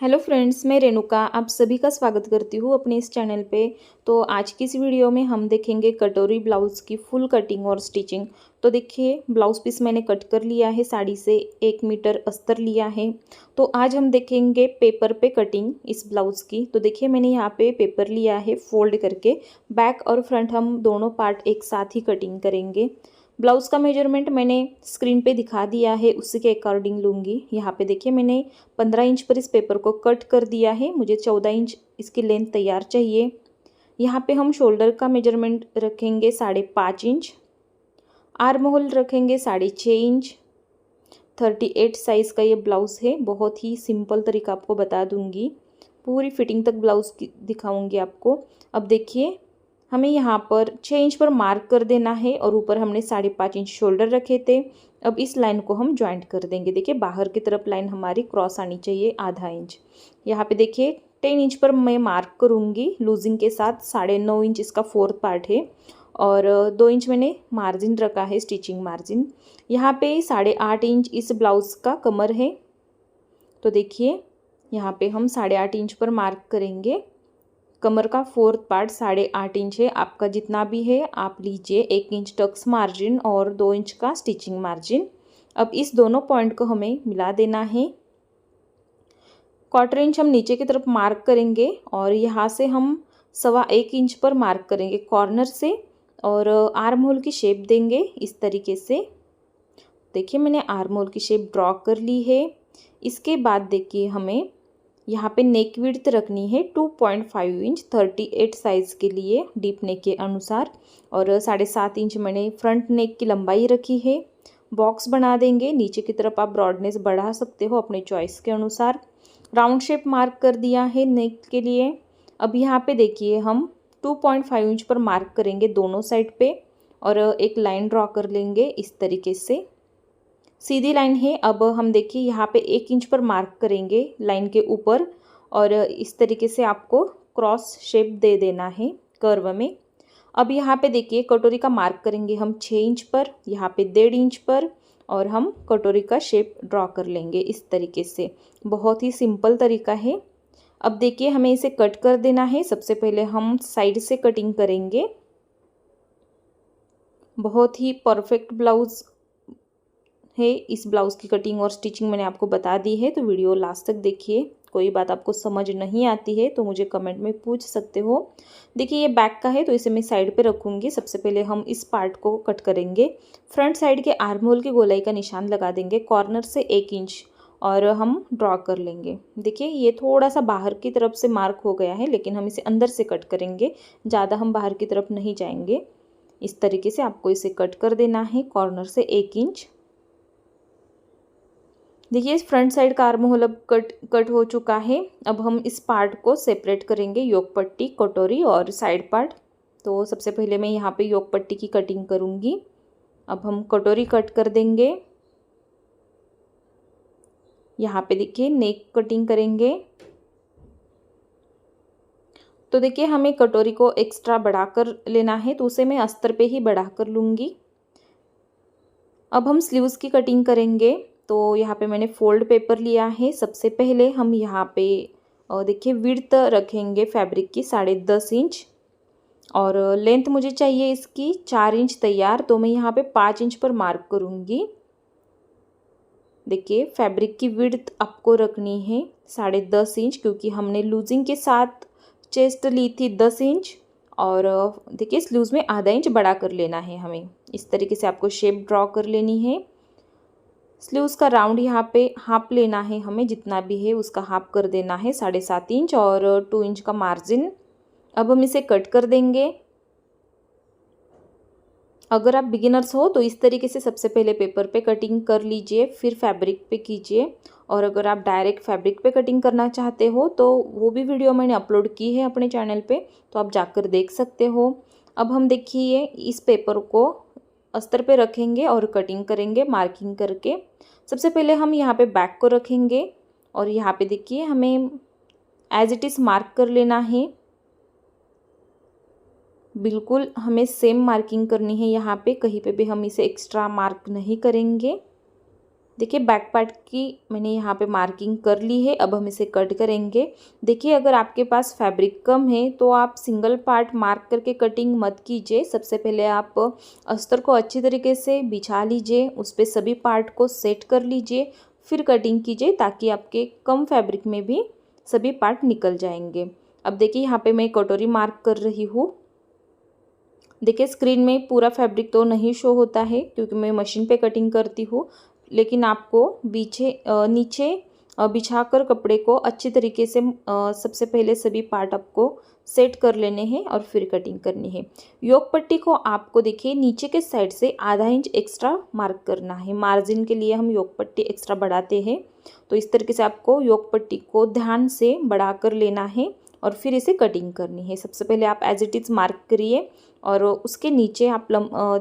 Hello friends, मैं रेणुका आप सभी का स्वागत करती हूँ अपने इस चैनल पे। तो आज की इस वीडियो में हम देखेंगे कटोरी ब्लाउज़ की फुल कटिंग और स्टिचिंग। तो देखिए, ब्लाउज़ पीस मैंने कट कर लिया है, साड़ी से 1 मीटर अस्तर लिया है। तो आज हम देखेंगे पेपर पे कटिंग इस ब्लाउज़ की। तो देखिए, मैंने यहाँ पे पेपर लिया है फोल्ड करके, बैक और फ्रंट हम दोनों पार्ट एक साथ ही कटिंग करेंगे। ब्लाउज़ का मेजरमेंट मैंने स्क्रीन पे दिखा दिया है, उसी के अकॉर्डिंग लूँगी। यहाँ पे देखिए, मैंने 15 इंच पर इस पेपर को कट कर दिया है। मुझे 14 इंच इसकी लेंथ तैयार चाहिए। यहाँ पे हम शोल्डर का मेजरमेंट रखेंगे 5.5 इंच, आर्म होल रखेंगे 6.5 इंच। 38 साइज़ का ये ब्लाउज़ है। बहुत ही सिंपल तरीका आपको बता दूंगी, पूरी फिटिंग तक ब्लाउज़ की दिखाऊंगी आपको। अब देखिए, हमें यहाँ पर 6 इंच पर मार्क कर देना है और ऊपर हमने 5.5 इंच शोल्डर रखे थे। अब इस लाइन को हम ज्वाइंट कर देंगे। देखिए, बाहर की तरफ लाइन हमारी क्रॉस आनी चाहिए आधा इंच। यहाँ पे देखिए 10 इंच पर मैं मार्क करूँगी लूजिंग के साथ। 9.5 इंच इसका फोर्थ पार्ट है और 2 इंच मैंने मार्जिन रखा है, स्टिचिंग मार्जिन। यहाँ पे 8.5 इंच इस ब्लाउज़ का कमर है। तो देखिए, यहाँ पे हम 8.5 इंच पर मार्क करेंगे। कमर का फोर्थ पार्ट 8.5 इंच है। आपका जितना भी है आप लीजिए। 1 इंच टक्स मार्जिन और 2 इंच का स्टिचिंग मार्जिन। अब इस दोनों पॉइंट को हमें मिला देना है। 1/4 इंच हम नीचे की तरफ मार्क करेंगे और यहाँ से हम 1.25 इंच पर मार्क करेंगे कॉर्नर से और आर्म होल की शेप देंगे इस तरीके से। देखिए, मैंने आर्म होल की शेप ड्रॉ कर ली है। इसके बाद देखिए, हमें यहाँ पे नेक विड्थ रखनी है 2.5 इंच 38 साइज़ के लिए डीप नेक के अनुसार, और 7.5 इंच मैंने फ्रंट नेक की लंबाई रखी है। बॉक्स बना देंगे। नीचे की तरफ आप ब्रॉडनेस बढ़ा सकते हो अपने चॉइस के अनुसार। राउंड शेप मार्क कर दिया है नेक के लिए। अब यहाँ पे देखिए, हम 2.5 इंच पर मार्क करेंगे दोनों साइड पे और एक लाइन ड्रॉ कर लेंगे इस तरीके से। सीधी लाइन है। अब हम देखिए, यहाँ पे 1 इंच पर मार्क करेंगे लाइन के ऊपर और इस तरीके से आपको क्रॉस शेप दे देना है कर्व में। अब यहाँ पे देखिए, कटोरी का मार्क करेंगे हम 6 इंच पर, यहाँ पे 1.5 इंच पर, और हम कटोरी का शेप ड्रॉ कर लेंगे इस तरीके से। बहुत ही सिंपल तरीका है। अब देखिए, हमें इसे कट कर देना है। सबसे पहले हम साइड से कटिंग करेंगे। बहुत ही परफेक्ट ब्लाउज है। इस ब्लाउज़ की कटिंग और स्टिचिंग मैंने आपको बता दी है, तो वीडियो लास्ट तक देखिए। कोई बात आपको समझ नहीं आती है तो मुझे कमेंट में पूछ सकते हो। देखिए, ये बैक का है तो इसे मैं साइड पे रखूँगी। सबसे पहले हम इस पार्ट को कट करेंगे। फ्रंट साइड के आर्म होल की गोलाई का निशान लगा देंगे कॉर्नर से 1 इंच और हम ड्रॉ कर लेंगे। देखिए, ये थोड़ा सा बाहर की तरफ से मार्क हो गया है, लेकिन हम इसे अंदर से कट करेंगे। ज़्यादा हम बाहर की तरफ नहीं जाएंगे। इस तरीके से आपको इसे कट कर देना है कॉर्नर से 1 इंच। देखिए, इस फ्रंट साइड का आर्म होल अब कट हो चुका है। अब हम इस पार्ट को सेपरेट करेंगे, योक पट्टी, कटोरी और साइड पार्ट। तो सबसे पहले मैं यहाँ पे योक पट्टी की कटिंग करूँगी। अब हम कटोरी कट कर देंगे। यहाँ पे देखिए, नेक कटिंग करेंगे। तो देखिए, हमें कटोरी को एक्स्ट्रा बढ़ाकर लेना है, तो उसे मैं अस्तर पे ही बढ़ाकर लूँगी। अब हम स्लीव्स की कटिंग करेंगे। तो यहाँ पे मैंने फोल्ड पेपर लिया है। सबसे पहले हम यहाँ पे देखिए, विड्थ रखेंगे फैब्रिक की 10.5 इंच और लेंथ मुझे चाहिए इसकी 4 इंच तैयार। तो मैं यहाँ पे 5 इंच पर मार्क करूँगी। देखिए, फैब्रिक की विड्थ आपको रखनी है 10.5 इंच, क्योंकि हमने लूजिंग के साथ चेस्ट ली थी 10 इंच और देखिए, स्लीव्स में आधा इंच बढ़ा कर लेना है हमें। इस तरीके से आपको शेप ड्रॉ कर लेनी है। स्लीव्स का राउंड यहाँ पे हाफ लेना है हमें, जितना भी है उसका हाफ कर देना है 7.5 इंच और 2 इंच का मार्जिन। अब हम इसे कट कर देंगे। अगर आप बिगिनर्स हो तो इस तरीके से सबसे पहले पेपर पे कटिंग कर लीजिए, फिर फैब्रिक पे कीजिए। और अगर आप डायरेक्ट फैब्रिक पे कटिंग करना चाहते हो तो वो भी वीडियो मैंने अपलोड की है अपने चैनल पे, तो आप जाकर देख सकते हो। अब हम देखिए, इस पेपर को अस्तर पे रखेंगे और कटिंग करेंगे मार्किंग करके। सबसे पहले हम यहाँ पे बैक को रखेंगे और यहाँ पे देखिए, हमें एज इट इज़ मार्क कर लेना है। बिल्कुल हमें सेम मार्किंग करनी है। यहाँ पे कहीं पे भी हम इसे एक्स्ट्रा मार्क नहीं करेंगे। देखिए बैक पार्ट की मैंने यहाँ पे मार्किंग कर ली है। अब हम इसे कट करेंगे। देखिए अगर आपके पास फैब्रिक कम है तो आप सिंगल पार्ट मार्क करके कटिंग मत कीजिए। सबसे पहले आप अस्तर को अच्छी तरीके से बिछा लीजिए, उस पर सभी पार्ट को सेट कर लीजिए, फिर कटिंग कीजिए ताकि आपके कम फैब्रिक में भी सभी पार्ट निकल जाएंगे। अब देखिए यहाँ पे मैं कटोरी मार्क कर रही हूँ। देखिए स्क्रीन में पूरा फैब्रिक तो नहीं शो होता है क्योंकि मैं मशीन पे कटिंग करती हूँ, लेकिन आपको नीचे बिछाकर कपड़े को अच्छी तरीके से सबसे पहले सभी पार्ट आपको सेट कर लेने हैं और फिर कटिंग करनी है। योक पट्टी को आपको देखिए नीचे के साइड से आधा इंच एक्स्ट्रा मार्क करना है। मार्जिन के लिए हम योक पट्टी एक्स्ट्रा बढ़ाते हैं, तो इस तरीके से आपको योक पट्टी को ध्यान से बढ़ा कर लेना है और फिर इसे कटिंग करनी है। सबसे पहले आप एज इट इज़ मार्क करिए और उसके नीचे आप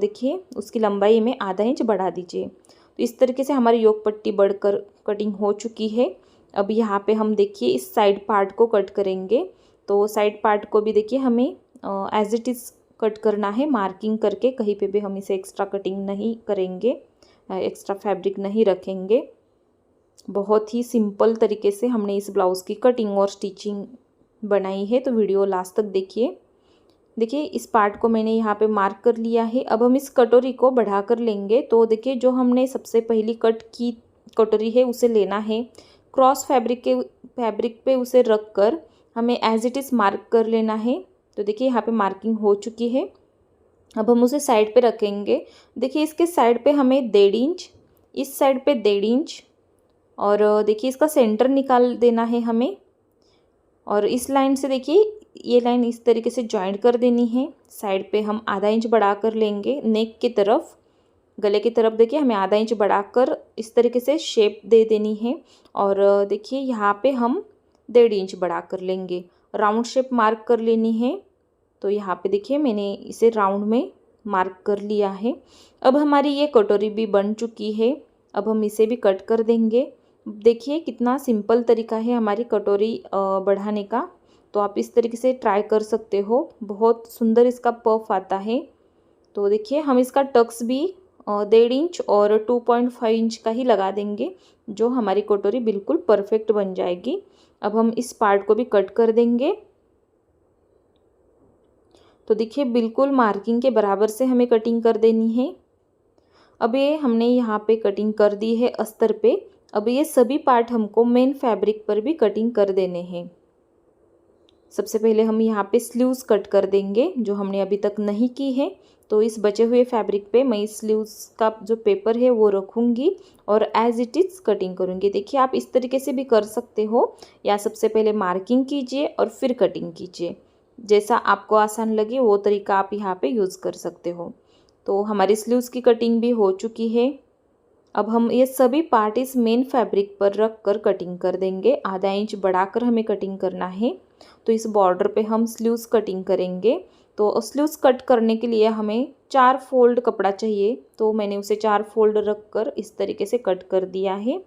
देखिए उसकी लंबाई में आधा इंच बढ़ा दीजिए। तो इस तरीके से हमारी योक पट्टी बढ़कर कटिंग हो चुकी है। अब यहाँ पे हम देखिए इस साइड पार्ट को कट करेंगे। तो साइड पार्ट को भी देखिए हमें एज इट इज़ कट करना है, मार्किंग करके। कहीं पे भी हम इसे एक्स्ट्रा कटिंग नहीं करेंगे, एक्स्ट्रा फैब्रिक नहीं रखेंगे। बहुत ही सिंपल तरीके से हमने इस ब्लाउज़ की कटिंग और स्टिचिंग बनाई है, तो वीडियो लास्ट तक देखिए। देखिए इस पार्ट को मैंने यहाँ पे मार्क कर लिया है। अब हम इस कटोरी को बढ़ा कर लेंगे। तो देखिए जो हमने सबसे पहली कट की कटोरी है उसे लेना है, क्रॉस फैब्रिक पे उसे रख कर हमें एज इट इज़ मार्क कर लेना है। तो देखिए यहाँ पे मार्किंग हो चुकी है। अब हम उसे साइड पे रखेंगे। देखिए इसके साइड पे हमें 1.5 इंच, इस साइड पे 1.5 इंच, और देखिए इसका सेंटर निकाल देना है हमें। और इस लाइन से देखिए ये लाइन इस तरीके से जॉइंट कर देनी है। साइड पे हम आधा इंच बढ़ा कर लेंगे। नेक की तरफ, गले की तरफ देखिए हमें आधा इंच बढ़ाकर इस तरीके से शेप दे देनी है। और देखिए यहाँ पे हम 1.5 इंच बढ़ा कर लेंगे। राउंड शेप मार्क कर लेनी है। तो यहाँ पे देखिए मैंने इसे राउंड में मार्क कर लिया है। अब हमारी ये कटोरी भी बन चुकी है। अब हम इसे भी कट कर देंगे। देखिए कितना सिंपल तरीका है हमारी कटोरी बढ़ाने का। तो आप इस तरीके से ट्राई कर सकते हो, बहुत सुंदर इसका पफ आता है। तो देखिए हम इसका टक्स भी 1.5 इंच और 2.5 इंच का ही लगा देंगे, जो हमारी कटोरी बिल्कुल परफेक्ट बन जाएगी। अब हम इस पार्ट को भी कट कर देंगे। तो देखिए बिल्कुल मार्किंग के बराबर से हमें कटिंग कर देनी है। अब ये हमने यहाँ पे कटिंग कर दी है अस्तर पे। अब ये सभी पार्ट हमको मेन फैब्रिक पर भी कटिंग कर देने हैं। सबसे पहले हम यहाँ पे स्लीव्स कट कर देंगे, जो हमने अभी तक नहीं की है। तो इस बचे हुए फैब्रिक पे मैं इस स्लीव्स का जो पेपर है वो रखूँगी और एज इट इज़ कटिंग करूँगी। देखिए आप इस तरीके से भी कर सकते हो, या सबसे पहले मार्किंग कीजिए और फिर कटिंग कीजिए। जैसा आपको आसान लगे वो तरीका आप यहाँ पे यूज़ कर सकते हो। तो हमारी स्लीव्स की कटिंग भी हो चुकी है। अब हम ये सभी पार्ट इस मेन फैब्रिक पर रख कर कटिंग कर देंगे। आधा इंच बढ़ाकर हमें कटिंग करना है। तो इस बॉर्डर पे हम स्लीव्स कटिंग करेंगे। तो स्लीव्स कट करने के लिए हमें 4 फोल्ड कपड़ा चाहिए। तो मैंने उसे 4 फोल्ड रख कर इस तरीके से कट कर दिया है।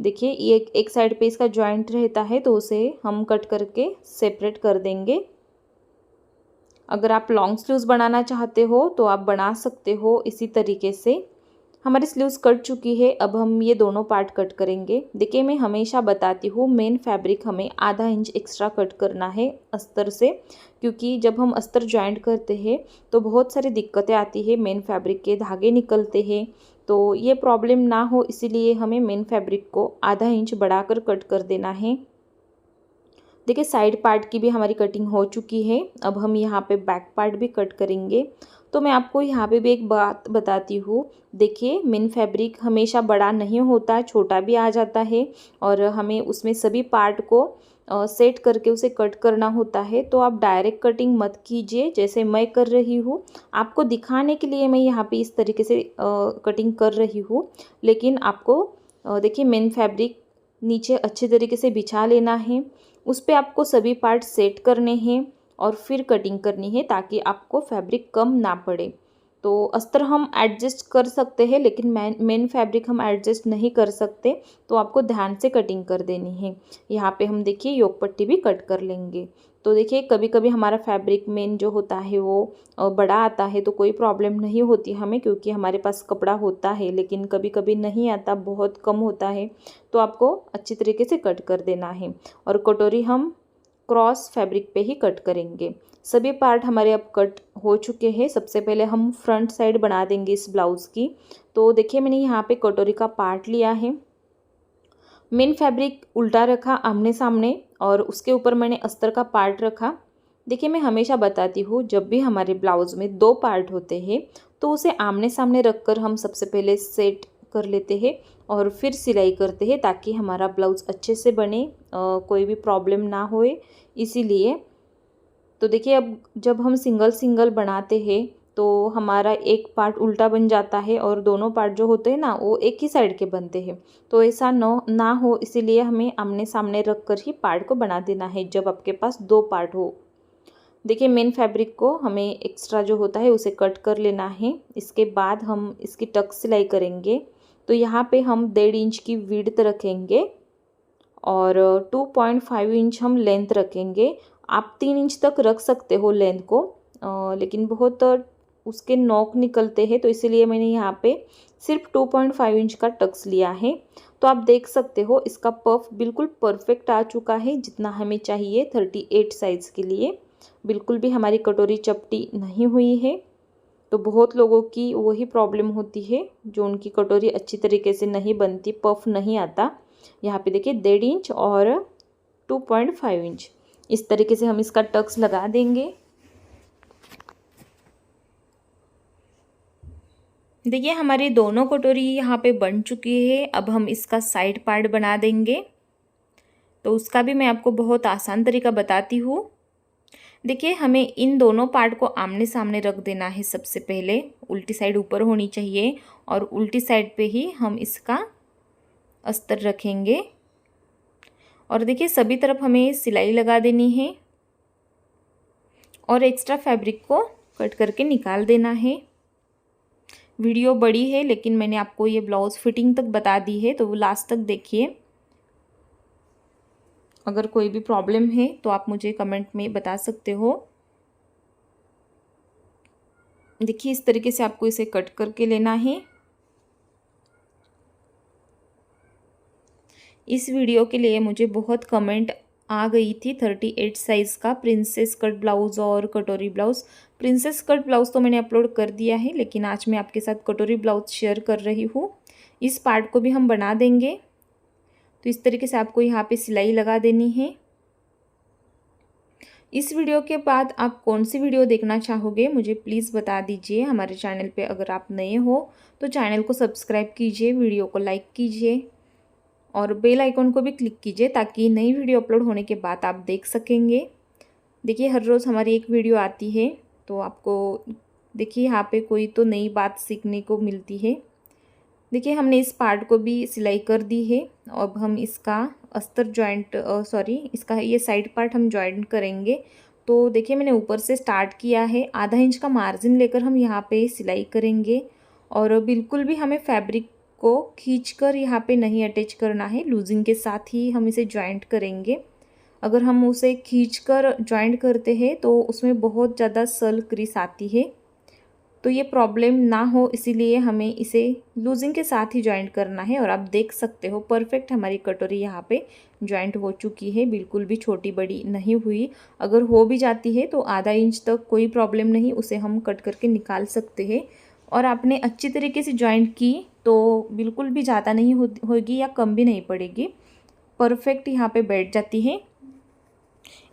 देखिए ये एक साइड पे इसका जॉइंट रहता है, तो उसे हम कट करके सेपरेट कर देंगे। अगर आप लॉन्ग स्लीव्स बनाना चाहते हो तो आप बना सकते हो इसी तरीके से। हमारी स्लीव्स कट चुकी है। अब हम ये दोनों पार्ट कट करेंगे। देखिए मैं हमेशा बताती हूँ मेन फैब्रिक हमें आधा इंच एक्स्ट्रा कट करना है अस्तर से, क्योंकि जब हम अस्तर जॉइंट करते हैं तो बहुत सारी दिक्कतें आती है, मेन फैब्रिक के धागे निकलते हैं। तो ये प्रॉब्लम ना हो इसीलिए हमें मेन फैब्रिक को आधा इंच बढ़ाकर कट कर देना है। देखिए साइड पार्ट की भी हमारी कटिंग हो चुकी है। अब हम यहाँ पे बैक पार्ट भी कट करेंगे। तो मैं आपको यहाँ पे भी एक बात बताती हूँ। देखिए मेन फैब्रिक हमेशा बड़ा नहीं होता, छोटा भी आ जाता है, और हमें उसमें सभी पार्ट को सेट करके उसे कट करना होता है। तो आप डायरेक्ट कटिंग मत कीजिए जैसे मैं कर रही हूँ। आपको दिखाने के लिए मैं यहाँ पे इस तरीके से कटिंग कर रही हूँ, लेकिन आपको देखिए मेन फैब्रिक नीचे अच्छे तरीके से बिछा लेना है। उस पर आपको सभी पार्ट सेट करने हैं और फिर कटिंग करनी है ताकि आपको फैब्रिक कम ना पड़े। तो अस्तर हम एडजस्ट कर सकते हैं, लेकिन मेन फैब्रिक हम एडजस्ट नहीं कर सकते, तो आपको ध्यान से कटिंग कर देनी है। यहाँ पे हम देखिए योक पट्टी भी कट कर लेंगे। तो देखिए कभी कभी हमारा फैब्रिक मेन जो होता है वो बड़ा आता है, तो कोई प्रॉब्लम नहीं होती हमें, क्योंकि हमारे पास कपड़ा होता है, लेकिन कभी कभी नहीं आता, बहुत कम होता है, तो आपको अच्छी तरीके से कट कर देना है। और कटोरी हम क्रॉस फैब्रिक पे ही कट करेंगे। सभी पार्ट हमारे अब कट हो चुके हैं। सबसे पहले हम फ्रंट साइड बना देंगे इस ब्लाउज़ की। तो देखिए मैंने यहाँ पे कटोरी का पार्ट लिया है, मेन फैब्रिक उल्टा रखा आमने सामने, और उसके ऊपर मैंने अस्तर का पार्ट रखा। देखिए मैं हमेशा बताती हूँ, जब भी हमारे ब्लाउज़ में 2 पार्ट होते हैं तो उसे आमने सामने रखकर हम सबसे पहले सेट कर लेते हैं और फिर सिलाई करते हैं, ताकि हमारा ब्लाउज़ अच्छे से बने, कोई भी प्रॉब्लम ना होए, इसीलिए। तो देखिए अब जब हम सिंगल सिंगल बनाते हैं तो हमारा एक पार्ट उल्टा बन जाता है और दोनों पार्ट जो होते हैं ना वो एक ही साइड के बनते हैं। तो ऐसा ना हो, इसीलिए हमें आमने सामने रख कर ही पार्ट को बना देना है जब आपके पास 2 पार्ट हो। देखिए मेन फैब्रिक को हमें एक्स्ट्रा जो होता है उसे कट कर लेना है। इसके बाद हम इसकी टक सिलाई करेंगे। तो यहाँ पे हम 1.5 इंच की विड्थ रखेंगे और 2.5 इंच हम लेंथ रखेंगे। आप 3 इंच तक रख सकते हो लेंथ को, लेकिन बहुत उसके नोक निकलते हैं, तो इसीलिए मैंने यहाँ पे सिर्फ 2.5 इंच का टक्स लिया है। तो आप देख सकते हो इसका पफ बिल्कुल परफेक्ट आ चुका है, जितना हमें चाहिए 38 साइज़ के लिए। बिल्कुल भी हमारी कटोरी चपटी नहीं हुई है। तो बहुत लोगों की वही प्रॉब्लम होती है, जो उनकी कटोरी अच्छी तरीके से नहीं बनती, पफ नहीं आता। यहाँ पे देखिए 1.5 इंच और 2.5 इंच इस तरीके से हम इसका टक्स लगा देंगे। देखिए हमारी दोनों कटोरी यहाँ पे बन चुकी है। अब हम इसका साइड पार्ट बना देंगे, तो उसका भी मैं आपको बहुत आसान तरीका बताती हूँ। देखिए हमें इन दोनों पार्ट को आमने सामने रख देना है। सबसे पहले उल्टी साइड ऊपर होनी चाहिए और उल्टी साइड पे ही हम इसका अस्तर रखेंगे। और देखिए सभी तरफ हमें सिलाई लगा देनी है और एक्स्ट्रा फैब्रिक को कट करके निकाल देना है। वीडियो बड़ी है, लेकिन मैंने आपको ये ब्लाउज़ फिटिंग तक बता दी है, तो वो लास्ट तक देखिए। अगर कोई भी प्रॉब्लम है तो आप मुझे कमेंट में बता सकते हो। देखिए इस तरीके से आपको इसे कट करके लेना है। इस वीडियो के लिए मुझे बहुत कमेंट आ गई थी 38 साइज़ का प्रिंसेस कट ब्लाउज़ और कटोरी ब्लाउज़। प्रिंसेस कट ब्लाउज़ तो मैंने अपलोड कर दिया है, लेकिन आज मैं आपके साथ कटोरी ब्लाउज़ शेयर कर रही हूँ। इस पार्ट को भी हम बना देंगे। तो इस तरीके से आपको यहाँ पे सिलाई लगा देनी है। इस वीडियो के बाद आप कौन सी वीडियो देखना चाहोगे मुझे प्लीज़ बता दीजिए। हमारे चैनल पे अगर आप नए हो तो चैनल को सब्सक्राइब कीजिए, वीडियो को लाइक कीजिए और बेल आइकॉन को भी क्लिक कीजिए, ताकि नई वीडियो अपलोड होने के बाद आप देख सकेंगे। देखिए हर रोज़ हमारी एक वीडियो आती है, तो आपको देखिए यहाँ पे कोई तो नई बात सीखने को मिलती है। देखिए हमने इस पार्ट को भी सिलाई कर दी है। अब हम इसका अस्तर जॉइंट इसका ये साइड पार्ट हम जॉइंट करेंगे। तो देखिए मैंने ऊपर से स्टार्ट किया है, आधा इंच का मार्जिन लेकर हम यहाँ पे सिलाई करेंगे और बिल्कुल भी हमें फैब्रिक को खींचकर यहाँ पे नहीं अटैच करना है, लूजिंग के साथ ही हम इसे जॉइंट करेंगे। अगर हम उसे खींचकर जॉइंट करते हैं तो उसमें बहुत ज़्यादा सल क्रीस आती है, तो ये प्रॉब्लम ना हो इसीलिए हमें इसे लूजिंग के साथ ही जॉइंट करना है। और आप देख सकते हो परफेक्ट हमारी कटोरी यहाँ पे जॉइंट हो चुकी है, बिल्कुल भी छोटी बड़ी नहीं हुई। अगर हो भी जाती है तो आधा इंच तक कोई प्रॉब्लम नहीं, उसे हम कट करके निकाल सकते हैं। और आपने अच्छी तरीके से जॉइंट की तो बिल्कुल भी ज़्यादा नहीं होगी या कम भी नहीं पड़ेगी, परफेक्ट यहाँ पे बैठ जाती है।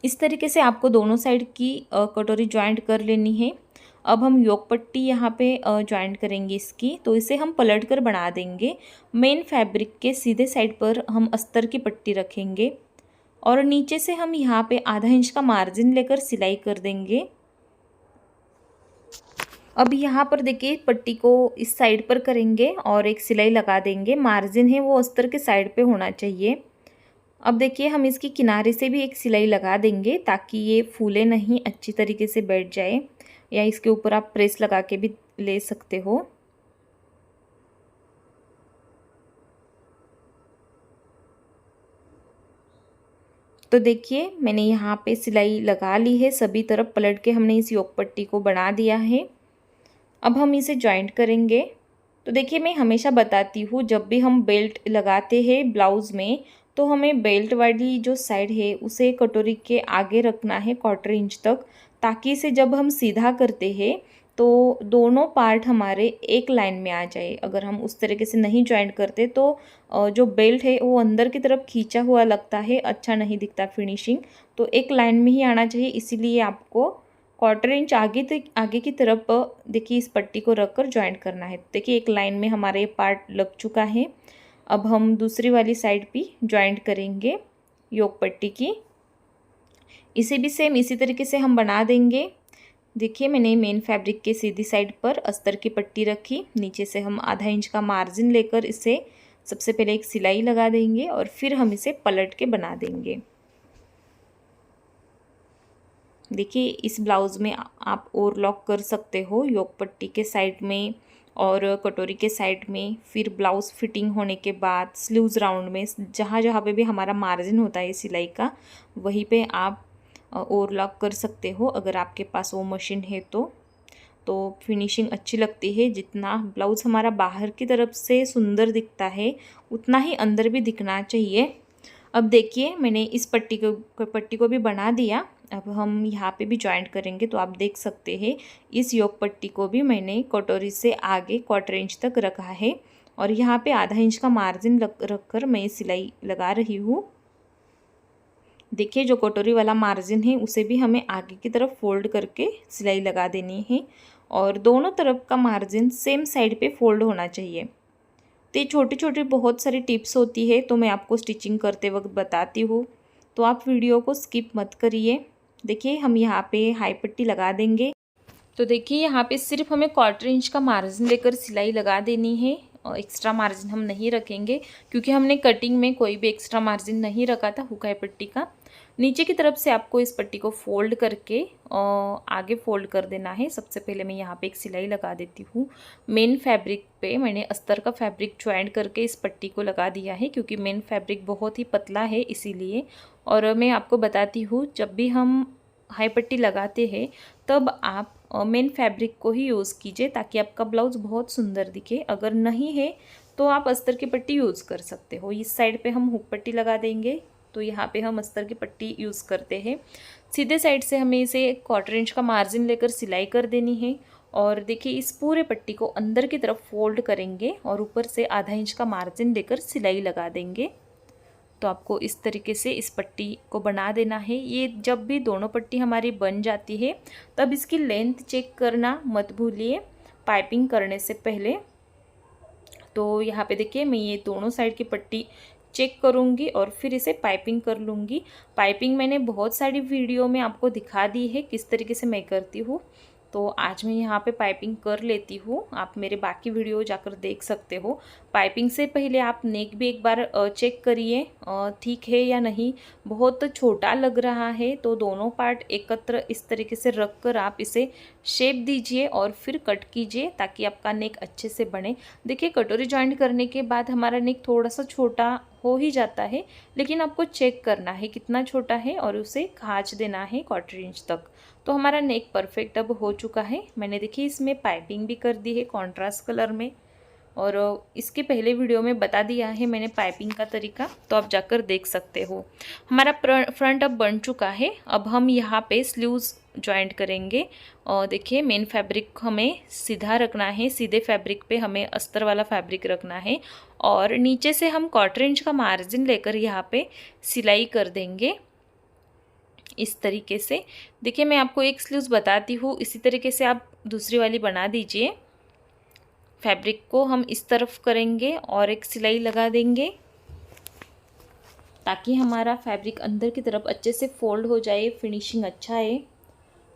इस तरीके से आपको दोनों साइड की कटोरी जॉइंट कर लेनी है। अब हम योक पट्टी यहाँ पे जॉइंट करेंगे इसकी, तो इसे हम पलट कर बना देंगे। मेन फैब्रिक के सीधे साइड पर हम अस्तर की पट्टी रखेंगे और नीचे से हम यहाँ पे आधा इंच का मार्जिन लेकर सिलाई कर देंगे। अब यहाँ पर देखिए पट्टी को इस साइड पर करेंगे और एक सिलाई लगा देंगे। मार्जिन है वो अस्तर के साइड पे होना चाहिए। अब देखिए हम इसकी किनारे से भी एक सिलाई लगा देंगे, ताकि ये फूले नहीं, अच्छी तरीके से बैठ जाए। या इसके ऊपर आप प्रेस लगा के भी ले सकते हो। तो देखिए मैंने यहाँ पे सिलाई लगा ली है, सभी तरफ पलट के हमने इस योक पट्टी को बना दिया है। अब हम इसे जॉइंट करेंगे। तो देखिए मैं हमेशा बताती हूँ, जब भी हम बेल्ट लगाते हैं ब्लाउज़ में, तो हमें बेल्ट वाली जो साइड है उसे कटोरी के आगे रखना है 1/4 इंच तक, ताकि इसे जब हम सीधा करते हैं तो दोनों पार्ट हमारे एक लाइन में आ जाए। अगर हम उस तरीके से नहीं जॉइंट करते तो जो बेल्ट है वो अंदर की तरफ खींचा हुआ लगता है, अच्छा नहीं दिखता फिनिशिंग। तो एक लाइन में ही आना चाहिए, इसीलिए आपको 1/4 इंच आगे की तरफ देखिए इस पट्टी को रखकर जॉइंट करना है। देखिए एक लाइन में हमारा ये पार्ट लग चुका है। अब हम दूसरी वाली साइड भी जॉइंट करेंगे योक पट्टी की। इसे भी सेम इसी तरीके से हम बना देंगे। देखिए मैंने मेन फैब्रिक के सीधी साइड पर अस्तर की पट्टी रखी, नीचे से हम आधा इंच का मार्जिन लेकर इसे सबसे पहले एक सिलाई लगा देंगे और फिर हम इसे पलट के बना देंगे। देखिए इस ब्लाउज़ में आप ओवरलॉक कर सकते हो योक पट्टी के साइड में और कटोरी के साइड में। फिर ब्लाउज़ फिटिंग होने के बाद स्लीव्स राउंड में जहाँ जहाँ पे भी हमारा मार्जिन होता है सिलाई का, वहीं पे आप ओवरलॉक कर सकते हो अगर आपके पास वो मशीन है तो फिनिशिंग अच्छी लगती है। जितना ब्लाउज़ हमारा बाहर की तरफ से सुंदर दिखता है उतना ही अंदर भी दिखना चाहिए। अब देखिए मैंने इस पट्टी को भी बना दिया। अब हम यहाँ पे भी जॉइंट करेंगे। तो आप देख सकते हैं इस योक पट्टी को भी मैंने कटोरी से आगे 1/4 इंच तक रखा है और यहाँ पे आधा इंच का मार्जिन रखकर मैं सिलाई लगा रही हूँ। देखिए जो कटोरी वाला मार्जिन है उसे भी हमें आगे की तरफ फोल्ड करके सिलाई लगा देनी है और दोनों तरफ का मार्जिन सेम साइड पे फोल्ड होना चाहिए। तो ये छोटी छोटी बहुत सारी टिप्स होती है, तो मैं आपको स्टिचिंग करते वक्त बताती हूँ, तो आप वीडियो को स्किप मत करिए। देखिए हम यहाँ पे हाई पट्टी लगा देंगे। तो देखिए यहाँ पे सिर्फ हमें 1/4 इंच का मार्जिन लेकर सिलाई लगा देनी है और एक्स्ट्रा मार्जिन हम नहीं रखेंगे, क्योंकि हमने कटिंग में कोई भी एक्स्ट्रा मार्जिन नहीं रखा था हुक हाई पट्टी का। नीचे की तरफ से आपको इस पट्टी को फोल्ड करके आगे फोल्ड कर देना है। सबसे पहले मैं यहाँ पे एक सिलाई लगा देती हूँ। मेन फैब्रिक पे मैंने अस्तर का फैब्रिक ज्वाइंट करके इस पट्टी को लगा दिया है, क्योंकि मेन फैब्रिक बहुत ही पतला है इसीलिए। और मैं आपको बताती हूँ, जब भी हम हाई पट्टी लगाते हैं तब आप मेन फैब्रिक को ही यूज़ कीजिए, ताकि आपका ब्लाउज़ बहुत सुंदर दिखे। अगर नहीं है तो आप अस्तर की पट्टी यूज़ कर सकते हो। इस साइड पे हम हुक पट्टी लगा देंगे, तो यहाँ पे हम अस्तर की पट्टी यूज़ करते हैं। सीधे साइड से हमें इसे 1/4 इंच का मार्जिन लेकर सिलाई कर देनी है और देखिए इस पूरे पट्टी को अंदर की तरफ फोल्ड करेंगे और ऊपर से आधा इंच का मार्जिन लेकर सिलाई लगा देंगे। तो आपको इस तरीके से इस पट्टी को बना देना है। ये जब भी दोनों पट्टी हमारी बन जाती है तब इसकी लेंथ चेक करना मत भूलिए पाइपिंग करने से पहले। तो यहाँ पे देखिए मैं ये दोनों साइड की पट्टी चेक करूँगी और फिर इसे पाइपिंग कर लूँगी। पाइपिंग मैंने बहुत सारी वीडियो में आपको दिखा दी है किस तरीके से मैं करती हूँ, तो आज मैं यहाँ पे पाइपिंग कर लेती हूँ। आप मेरे बाकी वीडियो जाकर देख सकते हो। पाइपिंग से पहले आप नेक भी एक बार चेक करिए ठीक है या नहीं। बहुत छोटा लग रहा है तो दोनों पार्ट एकत्र इस तरीके से रख कर आप इसे शेप दीजिए और फिर कट कीजिए, ताकि आपका नेक अच्छे से बने। देखिए कटोरी जॉइंट करने के बाद हमारा नेक थोड़ा सा छोटा हो ही जाता है, लेकिन आपको चेक करना है कितना छोटा है और उसे खाँच देना है 1/4 इंच तक। तो हमारा नेक परफेक्ट अब हो चुका है। मैंने देखिए इसमें पाइपिंग भी कर दी है कॉन्ट्रास्ट कलर में, और इसके पहले वीडियो में बता दिया है मैंने पाइपिंग का तरीका, तो आप जाकर देख सकते हो। हमारा फ्रंट अब बन चुका है। अब हम यहाँ पे स्लीव्स जॉइंट करेंगे और देखिए मेन फैब्रिक हमें सीधा रखना है, सीधे फैब्रिक पे हमें अस्तर वाला फैब्रिक रखना है और नीचे से हम 1/4 इंच का मार्जिन लेकर यहाँ पे सिलाई कर देंगे इस तरीके से। देखिए मैं आपको एक स्लीव्स बताती हूँ, इसी तरीके से आप दूसरी वाली बना दीजिए। फैब्रिक को हम इस तरफ करेंगे और एक सिलाई लगा देंगे, ताकि हमारा फैब्रिक अंदर की तरफ अच्छे से फोल्ड हो जाए, फिनिशिंग अच्छा है।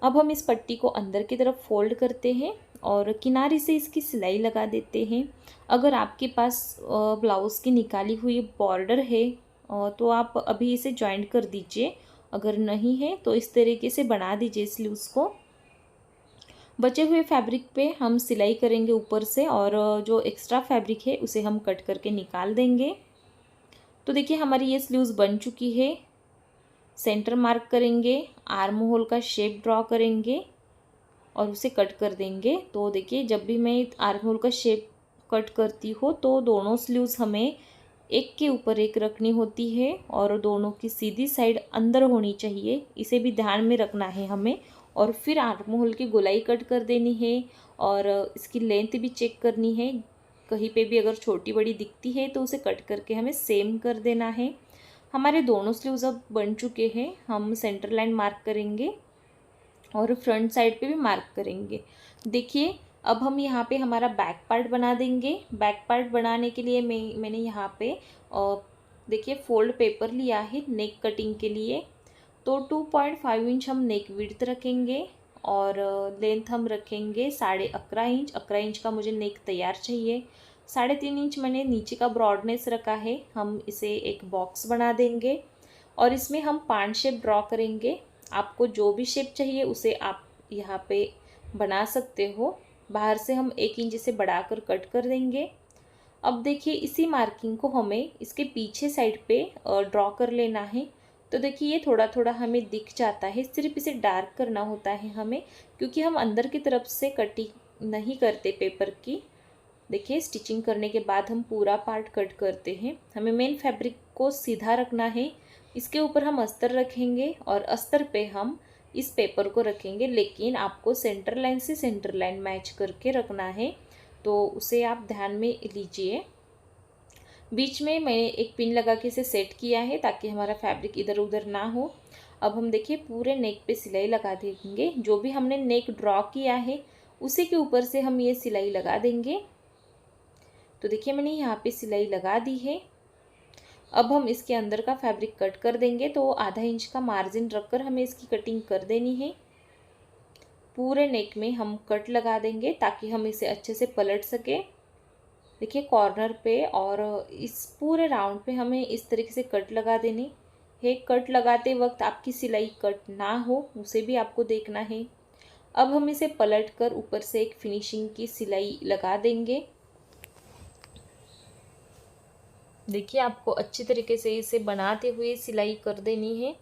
अब हम इस पट्टी को अंदर की तरफ फोल्ड करते हैं और किनारे से इसकी सिलाई लगा देते हैं। अगर आपके पास ब्लाउज़ की निकाली हुई बॉर्डर है तो आप अभी इसे जॉइंट कर दीजिए, अगर नहीं है तो इस तरीके से बना दीजिए स्लीव्स को। बचे हुए फैब्रिक पे हम सिलाई करेंगे ऊपर से, और जो एक्स्ट्रा फैब्रिक है उसे हम कट करके निकाल देंगे। तो देखिए हमारी ये स्लीव्स बन चुकी है। सेंटर मार्क करेंगे, आर्म होल का शेप ड्रॉ करेंगे और उसे कट कर देंगे। तो देखिए जब भी मैं आर्म होल का शेप कट करती हूँ तो दोनों स्लीव्स हमें एक के ऊपर एक रखनी होती है और दोनों की सीधी साइड अंदर होनी चाहिए, इसे भी ध्यान में रखना है हमें। और फिर आर्म होल की गोलाई कट कर देनी है और इसकी लेंथ भी चेक करनी है। कहीं पे भी अगर छोटी बड़ी दिखती है तो उसे कट करके हमें सेम कर देना है। हमारे दोनों स्लीव्स अब बन चुके हैं। हम सेंटर लाइन मार्क करेंगे और फ्रंट साइड पे भी मार्क करेंगे। देखिए अब हम यहाँ पे हमारा बैक पार्ट बना देंगे। बैक पार्ट बनाने के लिए मैंने यहाँ पे देखिए फोल्ड पेपर लिया है नेक कटिंग के लिए। तो 2.5 इंच हम नेक विड्थ रखेंगे और लेंथ हम रखेंगे 11.5 इंच। 11 इंच का मुझे नेक तैयार चाहिए। 3.5 इंच मैंने नीचे का ब्रॉडनेस रखा है। हम इसे एक बॉक्स बना देंगे और इसमें हम 5 शेप ड्रॉ करेंगे। आपको जो भी शेप चाहिए उसे आप यहाँ पे बना सकते हो। बाहर से हम 1 इंच से बढ़ाकर कट कर देंगे। अब देखिए इसी मार्किंग को हमें इसके पीछे साइड पे ड्रॉ कर लेना है। तो देखिए ये थोड़ा थोड़ा हमें दिख जाता है, सिर्फ इसे डार्क करना होता है हमें, क्योंकि हम अंदर की तरफ से कटिंग नहीं करते पेपर की। देखिए स्टिचिंग करने के बाद हम पूरा पार्ट कट करते हैं। हमें मेन फैब्रिक को सीधा रखना है। इसके ऊपर हम अस्तर रखेंगे और अस्तर पे हम इस पेपर को रखेंगे, लेकिन आपको सेंटर लाइन से सेंटर लाइन मैच करके रखना है, तो उसे आप ध्यान में लीजिए। बीच में मैंने एक पिन लगा के इसे सेट किया है ताकि हमारा फैब्रिक इधर उधर ना हो। अब हम देखिए पूरे नेक पे सिलाई लगा देंगे। जो भी हमने नेक ड्रॉ किया है उसी के ऊपर से हम ये सिलाई लगा देंगे। तो देखिए मैंने यहाँ पे सिलाई लगा दी है। अब हम इसके अंदर का फैब्रिक कट कर देंगे। तो आधा इंच का मार्जिन रखकर हमें इसकी कटिंग कर देनी है। पूरे नेक में हम कट लगा देंगे ताकि हम इसे अच्छे से पलट सके। देखिए कॉर्नर पे और इस पूरे राउंड पे हमें इस तरीके से कट लगा देनी है। कट लगाते वक्त आपकी सिलाई कट ना हो उसे भी आपको देखना है। अब हम इसे पलट कर ऊपर से एक फिनिशिंग की सिलाई लगा देंगे। देखिए आपको अच्छी तरीके से इसे बनाते हुए सिलाई कर देनी है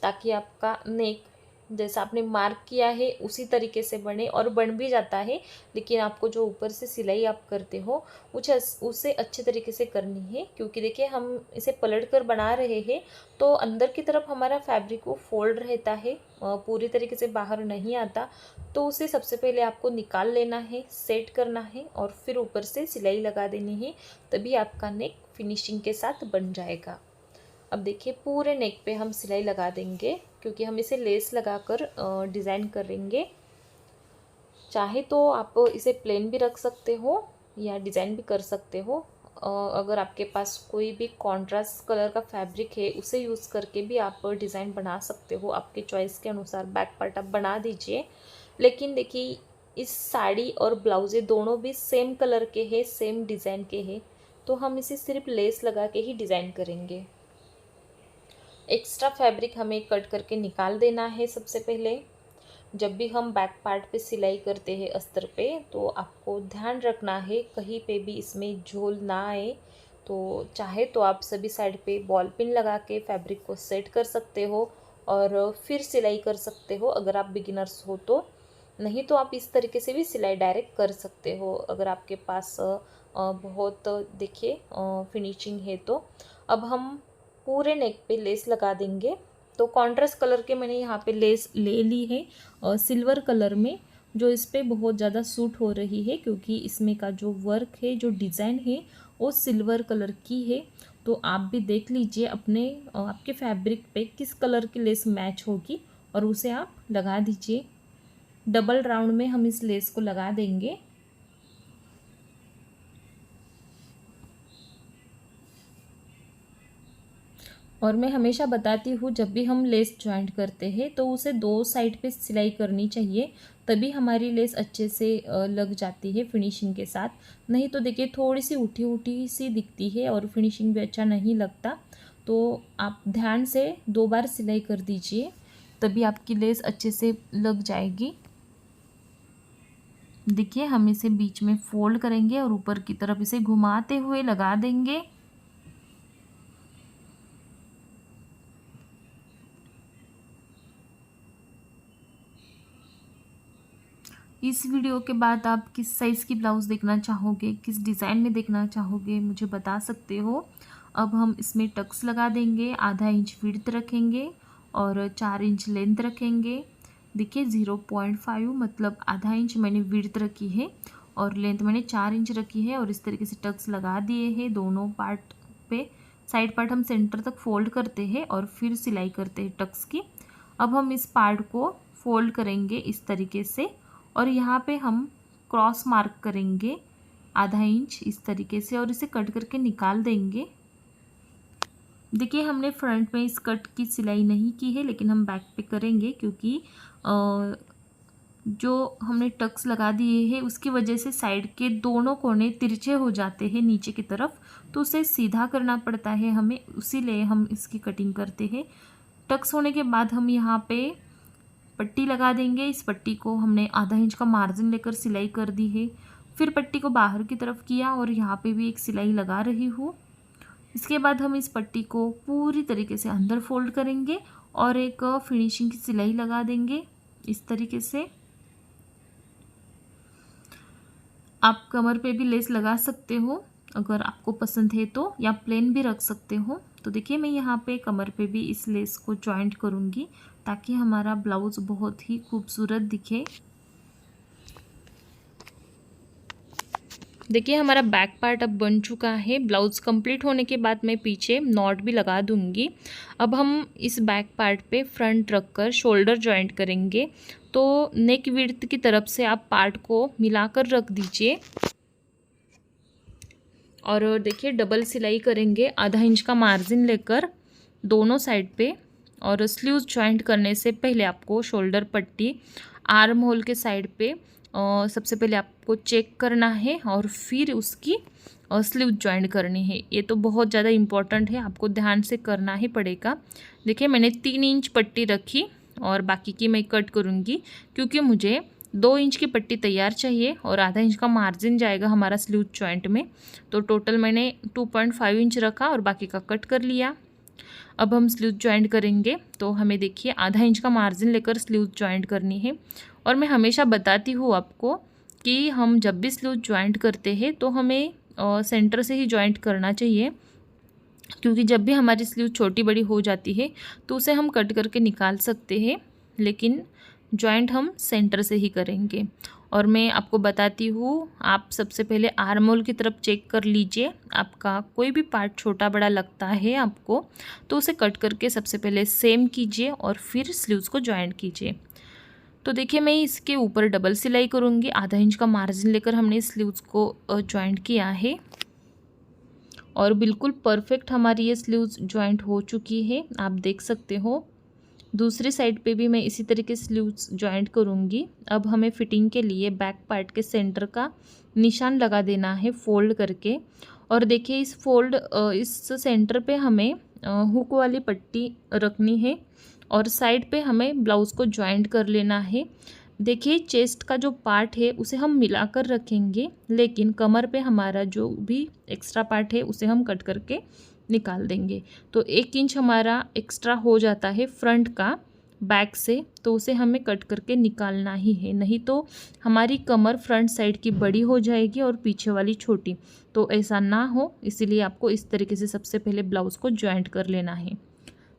ताकि आपका नेक जैसा आपने मार्क किया है उसी तरीके से बने, और बन भी जाता है, लेकिन आपको जो ऊपर से सिलाई आप करते हो उसे अच्छे तरीके से करनी है। क्योंकि देखिए हम इसे पलट कर बना रहे हैं तो अंदर की तरफ हमारा फैब्रिक वो फोल्ड रहता है, पूरी तरीके से बाहर नहीं आता। तो उसे सबसे पहले आपको निकाल लेना है, सेट करना है और फिर ऊपर से सिलाई लगा देनी है, तभी आपका नेक फिनिशिंग के साथ बन जाएगा। अब देखिए पूरे नेक पे हम सिलाई लगा देंगे क्योंकि हम इसे लेस लगाकर डिज़ाइन करेंगे। चाहे तो आप इसे प्लेन भी रख सकते हो या डिज़ाइन भी कर सकते हो। अगर आपके पास कोई भी कॉन्ट्रास्ट कलर का फैब्रिक है उसे यूज़ करके भी आप डिज़ाइन बना सकते हो। आपके चॉइस के अनुसार बैक पार्ट आप बना दीजिए। लेकिन देखिए इस साड़ी और ब्लाउज़े दोनों भी सेम कलर के हैं, सेम डिज़ाइन के हैं, तो हम इसे सिर्फ लेस लगा के ही डिज़ाइन करेंगे। एक्स्ट्रा फैब्रिक हमें कट करके निकाल देना है। सबसे पहले जब भी हम बैक पार्ट पे सिलाई करते हैं अस्तर पे, तो आपको ध्यान रखना है कहीं पे भी इसमें झोल ना आए। तो चाहे तो आप सभी साइड पे बॉल पिन लगा के फैब्रिक को सेट कर सकते हो और फिर सिलाई कर सकते हो अगर आप बिगिनर्स हो तो। नहीं तो आप इस तरीके से भी सिलाई डायरेक्ट कर सकते हो अगर आपके पास बहुत देखिए फिनिशिंग है तो। अब हम पूरे नेक पे लेस लगा देंगे। तो कॉन्ट्रास्ट कलर के मैंने यहाँ पे लेस ले ली है सिल्वर कलर में, जो इस पर बहुत ज़्यादा सूट हो रही है क्योंकि इसमें का जो वर्क है, जो डिज़ाइन है वो सिल्वर कलर की है। तो आप भी देख लीजिए अपने आपके फैब्रिक पे किस कलर की लेस मैच होगी और उसे आप लगा दीजिए। डबल राउंड में हम इस लेस को लगा देंगे। और मैं हमेशा बताती हूँ जब भी हम लेस जॉइंट करते हैं तो उसे 2 साइड पे सिलाई करनी चाहिए, तभी हमारी लेस अच्छे से लग जाती है फिनिशिंग के साथ। नहीं तो देखिए थोड़ी सी उठी उठी सी दिखती है और फिनिशिंग भी अच्छा नहीं लगता। तो आप ध्यान से 2 बार सिलाई कर दीजिए, तभी आपकी लेस अच्छे से लग जाएगी। देखिए हम इसे बीच में फोल्ड करेंगे और ऊपर की तरफ इसे घुमाते हुए लगा देंगे। इस वीडियो के बाद आप किस साइज़ की ब्लाउज़ देखना चाहोगे, किस डिज़ाइन में देखना चाहोगे, मुझे बता सकते हो। अब हम इसमें टक्स लगा देंगे, आधा इंच विड्थ रखेंगे और 4 इंच लेंथ रखेंगे। देखिए 0.5 मतलब आधा इंच मैंने विड्थ रखी है और लेंथ मैंने 4 इंच रखी है और इस तरीके से टक्स लगा दिए हैं दोनों पार्ट पे। साइड पार्ट हम सेंटर तक फोल्ड करते हैं और फिर सिलाई करते हैं टक्स की। अब हम इस पार्ट को फोल्ड करेंगे इस तरीके से और यहाँ पे हम क्रॉस मार्क करेंगे आधा इंच इस तरीके से और इसे कट करके निकाल देंगे। देखिए हमने फ्रंट में इस कट की सिलाई नहीं की है, लेकिन हम बैक पे करेंगे क्योंकि जो हमने टक्स लगा दिए हैं उसकी वजह से साइड के दोनों कोने तिरछे हो जाते हैं नीचे की तरफ, तो उसे सीधा करना पड़ता है हमें, उसीलिए हम इसकी कटिंग करते हैं। टक्स होने के बाद हम यहाँ पे पट्टी लगा देंगे। इस पट्टी को हमने आधा इंच का मार्जिन लेकर सिलाई कर दी है। फिर पट्टी को बाहर की तरफ किया और यहाँ पे भी एक सिलाई लगा रही हूँ। इसके बाद हम इस पट्टी को पूरी तरीके से अंदर फोल्ड करेंगे और एक फिनिशिंग की सिलाई लगा देंगे इस तरीके से। आप कमर पे भी लेस लगा सकते हो अगर आपको पसंद है तो, या प्लेन भी रख सकते हो। तो देखिए मैं यहाँ पे कमर पे भी इस लेस को जॉइंट करूँगी ताकि हमारा ब्लाउज़ बहुत ही खूबसूरत दिखे। देखिए हमारा बैक पार्ट अब बन चुका है। ब्लाउज़ कंप्लीट होने के बाद मैं पीछे नॉट भी लगा दूंगी। अब हम इस बैक पार्ट पे फ्रंट रखकर शोल्डर जॉइंट करेंगे। तो नेक विड्थ की तरफ से आप पार्ट को मिलाकर रख दीजिए और देखिए डबल सिलाई करेंगे आधा इंच का मार्जिन लेकर दोनों साइड पे। और स्लीव्स जॉइंट करने से पहले आपको शोल्डर पट्टी आर्म होल के साइड पे सबसे पहले आपको चेक करना है और फिर उसकी स्लीव जॉइंट करनी है। ये तो बहुत ज़्यादा इम्पॉर्टेंट है, आपको ध्यान से करना ही पड़ेगा। देखिए मैंने 3 इंच पट्टी रखी और बाकी की मैं कट करूँगी क्योंकि मुझे 2 इंच की पट्टी तैयार चाहिए और आधा इंच का मार्जिन जाएगा हमारा स्लीव जॉइंट में। तो टोटल मैंने 2.5 इंच रखा और बाकी का कट कर लिया। अब हम स्लीव जॉइंट करेंगे तो हमें देखिए आधा इंच का मार्जिन लेकर स्लीव जॉइंट करनी है। और मैं हमेशा बताती हूँ आपको कि हम जब भी स्लीव जॉइंट करते हैं तो हमें सेंटर से ही जॉइंट करना चाहिए, क्योंकि जब भी हमारी स्लीव छोटी बड़ी हो जाती है तो उसे हम कट करके निकाल सकते हैं, लेकिन जॉइंट हम सेंटर से ही करेंगे। और मैं आपको बताती हूँ, आप सबसे पहले आर्म होल की तरफ चेक कर लीजिए। आपका कोई भी पार्ट छोटा बड़ा लगता है आपको तो उसे कट करके सबसे पहले सेम कीजिए और फिर स्लीव्स को जॉइंट कीजिए। तो देखिए मैं इसके ऊपर डबल सिलाई करूँगी। आधा इंच का मार्जिन लेकर हमने स्लीव्स को जॉइंट किया है और बिल्कुल परफेक्ट हमारी ये स्लीव्स जॉइंट हो चुकी है, आप देख सकते हो। दूसरी साइड पे भी मैं इसी तरीके से स्लीव्स जॉइंट करूँगी। अब हमें फिटिंग के लिए बैक पार्ट के सेंटर का निशान लगा देना है फोल्ड करके। और देखिए इस सेंटर पे हमें हुक वाली पट्टी रखनी है और साइड पे हमें ब्लाउज़ को जॉइंट कर लेना है। देखिए चेस्ट का जो पार्ट है उसे हम मिलाकर रखेंगे, लेकिन कमर पे हमारा जो भी एक्स्ट्रा पार्ट है उसे हम कट करके निकाल देंगे। तो 1 इंच हमारा एक्स्ट्रा हो जाता है फ्रंट का बैक से, तो उसे हमें कट करके निकालना ही है, नहीं तो हमारी कमर फ्रंट साइड की बड़ी हो जाएगी और पीछे वाली छोटी। तो ऐसा ना हो, इसीलिए आपको इस तरीके से सबसे पहले ब्लाउज़ को जॉइंट कर लेना है।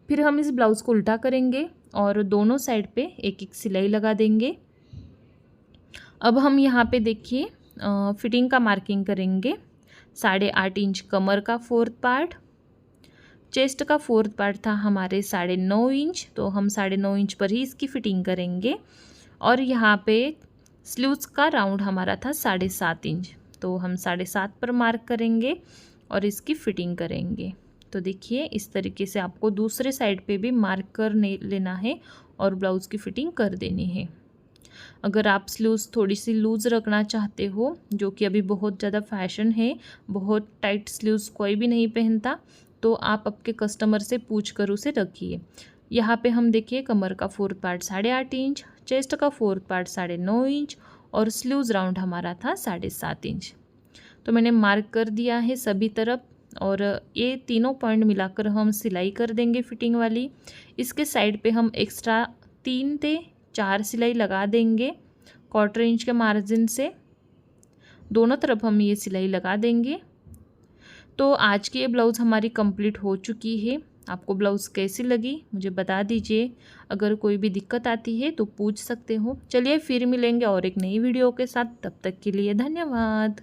फिर हम इस ब्लाउज़ को उल्टा करेंगे और दोनों साइड पे एक एक सिलाई लगा देंगे। अब हम यहाँ पे देखिए फिटिंग का मार्किंग करेंगे। 8.5 इंच कमर का 4th पार्ट, चेस्ट का 4th पार्ट था हमारे 9.5 इंच, तो हम 9.5 इंच पर ही इसकी फिटिंग करेंगे। और यहाँ पे स्लीव्स का राउंड हमारा था 7.5 इंच, तो हम 7.5 पर मार्क करेंगे और इसकी फिटिंग करेंगे। तो देखिए इस तरीके से आपको दूसरे साइड पे भी मार्क कर लेना है और ब्लाउज़ की फिटिंग कर देनी है। अगर आप स्लीव्स थोड़ी सी लूज़ रखना चाहते हो, जो कि अभी बहुत ज़्यादा फैशन है, बहुत टाइट स्लीव्स कोई भी नहीं पहनता, तो आप आपके कस्टमर से पूछ कर उसे रखिए। यहाँ पे हम देखिए कमर का 4th पार्ट 8.5 इंच, चेस्ट का 4th पार्ट 9.5 इंच और स्लीव्स राउंड हमारा था 7.5 इंच। तो मैंने मार्क कर दिया है सभी तरफ और ये तीनों पॉइंट मिलाकर हम सिलाई कर देंगे फिटिंग वाली। इसके साइड पे हम एक्स्ट्रा 3 से 4 सिलाई लगा देंगे 1/4 इंच के मार्जिन से। दोनों तरफ हम ये सिलाई लगा देंगे। तो आज की ये ब्लाउज़ हमारी कंप्लीट हो चुकी है। आपको ब्लाउज़ कैसी लगी मुझे बता दीजिए। अगर कोई भी दिक्कत आती है तो पूछ सकते हो। चलिए फिर मिलेंगे और एक नई वीडियो के साथ। तब तक के लिए धन्यवाद।